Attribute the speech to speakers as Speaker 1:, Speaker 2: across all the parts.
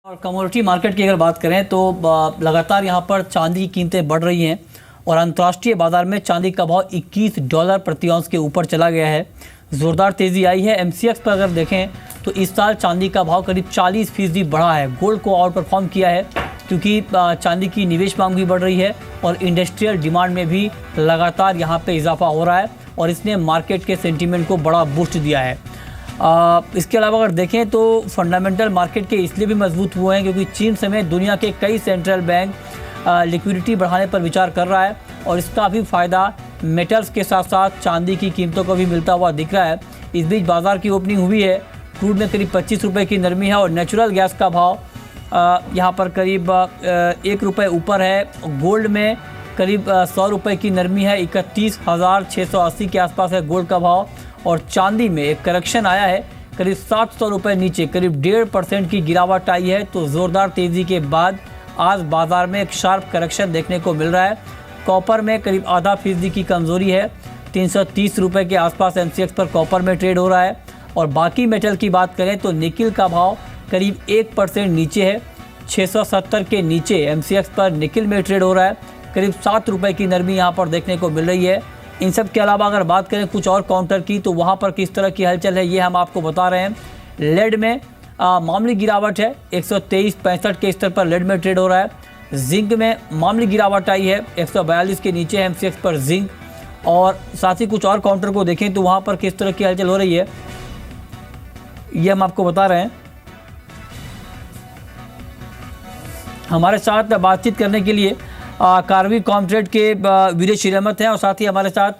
Speaker 1: और commodity market की अगर बात करें तो लगातार यहाँ पर चांदी की कीमतें बढ़ रही हैं और अंतर्राष्ट्रीय बाजार में चांदी का भाव $21 प्रति औंस के ऊपर चला गया है। ज़ोरदार तेज़ी आई है। MCX पर अगर देखें तो इस साल चांदी का भाव करीब 40% बढ़ा है। गोल्ड को आउट परफॉर्म किया है क्योंकि चांदी की निवेश मांग भी बढ़ रही है और इंडस्ट्रियल डिमांड में भी लगातार यहाँ पर इजाफा हो रहा है और इसने मार्केट के सेंटीमेंट को बड़ा बूस्ट दिया है। इसके अलावा अगर देखें तो फंडामेंटल मार्केट के इसलिए भी मजबूत हुए हैं क्योंकि चीन समेत दुनिया के कई सेंट्रल बैंक लिक्विडिटी बढ़ाने पर विचार कर रहा है और इसका भी फ़ायदा मेटल्स के साथ साथ चांदी की कीमतों को भी मिलता हुआ दिख रहा है। इस बीच बाजार की ओपनिंग हुई है। क्रूड में करीब 25 रुपये की नरमी है और नेचुरल गैस का भाव यहाँ पर करीब 1 रुपये ऊपर है। गोल्ड में करीब 100 रुपये की नरमी है। 31,680 के आसपास है गोल्ड का भाव और चांदी में एक करेक्शन आया है करीब 700 रुपये नीचे, करीब 1.5% की गिरावट आई है। तो ज़ोरदार तेज़ी के बाद आज बाज़ार में एक शार्प करेक्शन देखने को मिल रहा है। कॉपर में करीब आधा फीसदी की कमज़ोरी है। 330 रुपये के आसपास MCX पर कॉपर में ट्रेड हो रहा है। और बाकी मेटल की बात करें तो निकिल का भाव करीब 1% नीचे है। 670 के नीचे MCX पर निकिल में ट्रेड हो रहा है। करीब 7 रुपये की नरमी यहाँ पर देखने को मिल रही है। इन सब के अलावा अगर बात करें कुछ और काउंटर की तो वहाँ पर किस तरह की हलचल है ये हम आपको बता रहे हैं। लेड में मामूली गिरावट है। 123.65 के स्तर पर लेड में ट्रेड हो रहा है। जिंक में मामूली गिरावट आई है। 142 के नीचे है MCX पर जिंक। और साथ ही कुछ और काउंटर को देखें तो वहाँ पर किस तरह की हलचल हो रही है ये हम आपको बता रहे हैं। हमारे साथ बातचीत करने के लिए कार्वी कॉमट्रेड के वीरेश श्रीरमत हैं और साथ ही हमारे साथ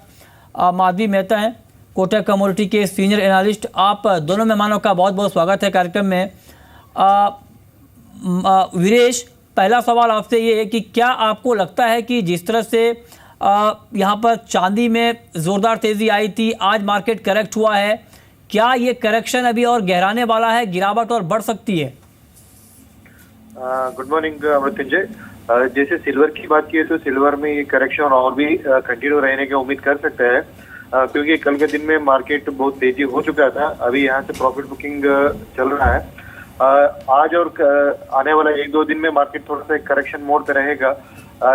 Speaker 1: माधवी मेहता हैं, कोटक कमोडिटी के सीनियर एनालिस्ट। आप दोनों मेहमानों का बहुत बहुत स्वागत है कार्यक्रम में। वीरेश, पहला सवाल आपसे ये है कि क्या आपको लगता है कि जिस तरह से यहाँ पर चांदी में ज़ोरदार तेज़ी आई थी, आज मार्केट करेक्ट हुआ है, क्या ये करेक्शन अभी और गहराने वाला है, गिरावट और बढ़ सकती है?
Speaker 2: Good morning Mrityunjay. जैसे सिल्वर की बात की है तो सिल्वर में ये करेक्शन और भी कंटिन्यू रहने की उम्मीद कर सकते हैं क्योंकि कल के दिन में मार्केट बहुत तेजी हो चुका था। अभी यहाँ से प्रॉफिट बुकिंग चल रहा है। आज और आने वाला 1-2 दिन में मार्केट थोड़ा सा करेक्शन मोड पे रहेगा,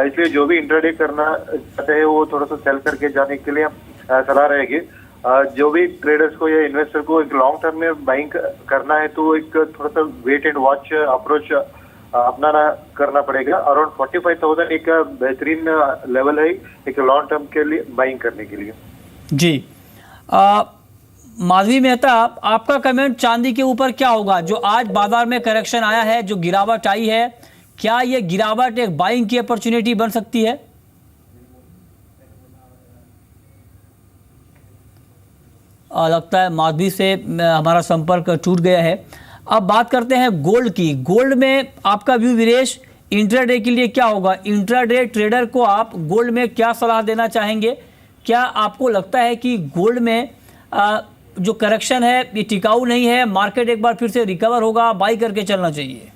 Speaker 2: इसलिए जो भी इंट्राडे करना चाहते हैं वो थोड़ा सा सेल करके जाने के लिए सलाह रहेगी। जो भी ट्रेडर्स को या इन्वेस्टर को एक लॉन्ग टर्म में बाइंग करना है तो एक थोड़ा सा वेट एंड वॉच अप्रोच अपनाना करना पड़ेगा। अराउंड 45,000 एक बेहतरीन लेवल है एक लॉन्ग टर्म के लिए बाइंग करने के लिए। जी
Speaker 1: माधवी मेहता, आपका कमेंट चांदी के ऊपर क्या होगा? जो आज बाजार में करेक्शन आया है, जो गिरावट आई है, क्या ये गिरावट एक बाइंग की अपॉर्चुनिटी बन सकती है? लगता है माधवी से हमारा संपर्क टूट गया है। अब बात करते हैं गोल्ड की। गोल्ड में आपका व्यू वीरेश, इंट्राडे के लिए क्या होगा? इंट्राडे ट्रेडर को आप गोल्ड में क्या सलाह देना चाहेंगे? क्या आपको लगता है कि गोल्ड में जो करेक्शन है ये टिकाऊ नहीं है, मार्केट एक बार फिर से रिकवर होगा, बाई करके चलना चाहिए?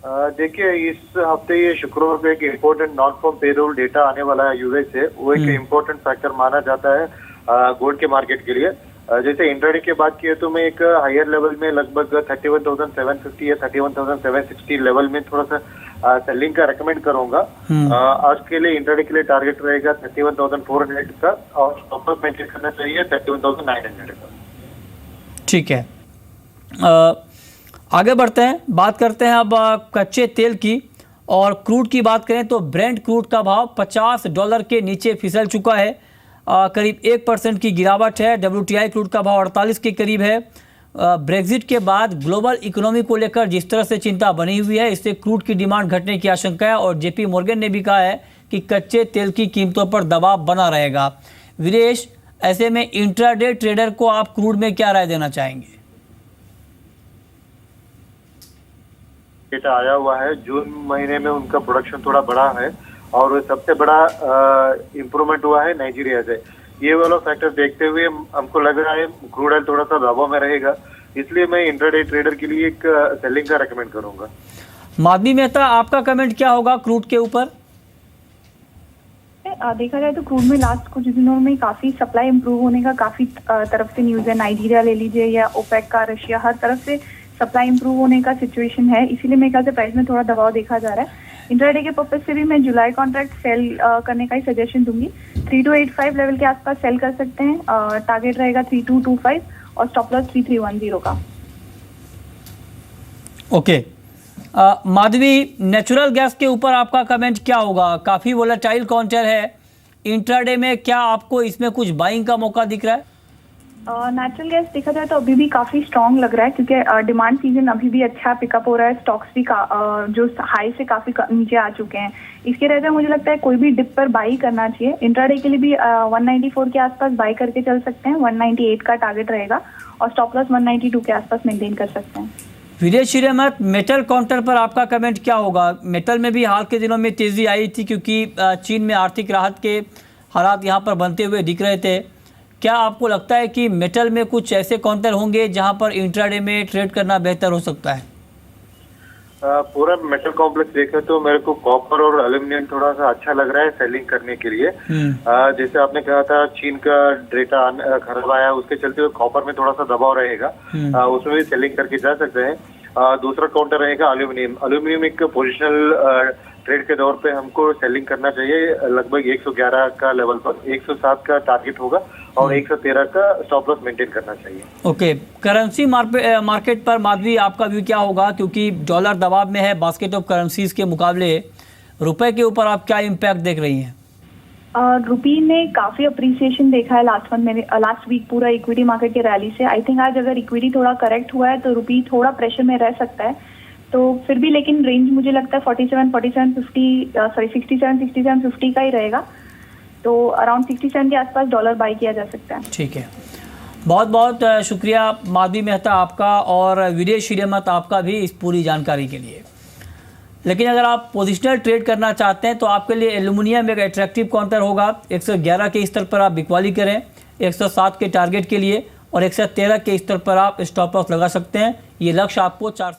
Speaker 2: देखिए, इस हफ्ते ये शुक्रवार को एक important non farm payroll data आने वाला है यूएस से। वो एक इम्पोर्टेंट फैक्टर माना जाता है गोल्ड के मार्केट के लिए। जैसे इंट्राडे की बात की है तो मैं एक हायर लेवल में लगभग 31,750 या 31,760 लेवल में थोड़ा सा सेलिंग का रेकमेंड करूंगा। आज के लिए इंट्राडे के लिए टारगेट रहेगा 31,400 का और स्टॉप लॉस मेंटेन करना चाहिए 31,900 का। ठीक है,
Speaker 1: आगे बढ़ते हैं, बात करते हैं अब कच्चे तेल की। और क्रूड की बात करें तो ब्रेंट क्रूड का भाव $50 के नीचे फिसल चुका है। करीब 1% की गिरावट है। WTI क्रूड का भाव 48 के करीब है। ब्रेग्जिट के बाद ग्लोबल इकोनॉमी को लेकर जिस तरह से चिंता बनी हुई है, इससे क्रूड की डिमांड घटने की आशंका है और JP मॉर्गन ने भी कहा है कि कच्चे तेल की कीमतों पर दबाव बना रहेगा। वीरेश, ऐसे में इंट्राडे ट्रेडर को आप क्रूड में क्या राय देना चाहेंगे?
Speaker 2: डेटा आया हुआ है, जून महीने में उनका प्रोडक्शन थोड़ा बढ़ा है और सबसे बड़ा इम्प्रूवमेंट हुआ है नाइजीरिया से। ये वाला फैक्टर देखते हुए हमको लग रहा है क्रूड ऑयल थोड़ा सा दबाव में रहेगा, इसलिए मैं इंट्राडे ट्रेडर के लिए एक सेलिंग का रेकमेंड करूंगा।
Speaker 1: माधवी मेहता, आपका कमेंट क्या होगा क्रूड के ऊपर?
Speaker 3: देखा जाए तो क्रूड में लास्ट कुछ दिनों में काफी सप्लाई इंप्रूव होने का काफी तरफ से न्यूज है। नाइजीरिया ले लीजिए या ओपेक का, रशिया, हर तरफ से सप्लाई इंप्रूव होने का सिचुएशन है, इसीलिए मेरे ख्याल से प्राइस में थोड़ा दबाव देखा जा रहा है। इंट्राडे के पर्पज से भी मैं जुलाई कॉन्ट्रैक्ट सेल करने का ही सजेशन दूंगी। 3285 लेवल के आसपास सेल कर सकते हैं, टारगेट रहेगा 3225 और स्टॉप लॉस 3310 का।
Speaker 1: ओके माधवी, नेचुरल गैस के ऊपर आपका कमेंट क्या होगा? काफ़ी वोलेटाइल काउंटर है इंट्राडे में, क्या आपको इसमें कुछ बाइंग का मौका दिख रहा है?
Speaker 3: नेचुरल गैस देखा जाए तो अभी भी काफी स्ट्रांग लग रहा है, क्योंकि डिमांड सीजन अभी भी अच्छा पिकअप हो रहा है। स्टॉक्स भी जो हाई से काफी नीचे आ चुके हैं। इसके रहते मुझे लगता है कोई भी डिप पर बाई करना चाहिए। इंट्राडे के लिए भी 194 के आसपास बाई करके चल सकते हैं। 198 का टारगेट रहेगा और स्टॉप लॉस 192 के आसपास मेंटेन कर सकते हैं।
Speaker 1: विदेशी रहमत, मेटल काउंटर पर आपका कमेंट क्या होगा? मेटल में भी हाल के दिनों में तेज़ी आई थी क्योंकि चीन में आर्थिक राहत के हालात यहाँ पर बनते हुए दिख रहे थे। क्या आपको लगता है कि मेटल में कुछ ऐसे काउंटर होंगे जहाँ पर इंट्राडे में ट्रेड करना बेहतर हो सकता है?
Speaker 2: पूरा मेटल कॉम्प्लेक्स देखें तो मेरे को कॉपर और एल्यूमिनियम थोड़ा सा अच्छा लग रहा है सेलिंग करने के लिए। जैसे आपने कहा था चीन का डेटा खराब आया, उसके चलते हुए कॉपर में थोड़ा सा दबाव रहेगा, उसमें भी सेलिंग करके जा सकते हैं। दूसरा काउंटर रहेगा एल्यूमिनियम। एल्यूमिनियम एक पोजिशनल ट्रेड के दौर पे हमको सेलिंग करना चाहिए लगभग 111 का लेवल पर। 107 का टारगेट होगा और 113 का स्टॉप लॉस मेंटेन करना चाहिए।
Speaker 1: ओके, करेंसी मार्केट पर माधवी आपका व्यू क्या होगा? क्योंकि डॉलर दबाव में है बास्केट ऑफ करेंसीज के मुकाबले, रुपए के ऊपर आप क्या इम्पैक्ट देख रही हैं?
Speaker 3: रुपी ने काफी अप्रिसिएशन देखा है लास्ट वीक पूरा इक्विटी मार्केट के रैली से। आई थिंक आज अगर इक्विटी थोड़ा करेक्ट हुआ है तो रुपी थोड़ा प्रेशर में रह सकता है। तो फिर भी लेकिन रेंज मुझे लगता है 67-50 का ही रहेगा। तो अराउंड 67 के आसपास डॉलर बाई किया जा सकता है।
Speaker 1: ठीक है, बहुत बहुत शुक्रिया माधवी मेहता आपका और विदेशी रहमत आपका भी इस पूरी जानकारी के लिए। लेकिन अगर आप पोजिशनल ट्रेड करना चाहते हैं तो आपके लिए एल्यूमिनियम एक अट्रैक्टिव काउंटर होगा। 111 के स्तर पर आप बिकवाली करें 107 के टारगेट के लिए और 113 के स्तर पर आप स्टॉप लॉस लगा सकते हैं। ये लक्ष्य आपको 4 से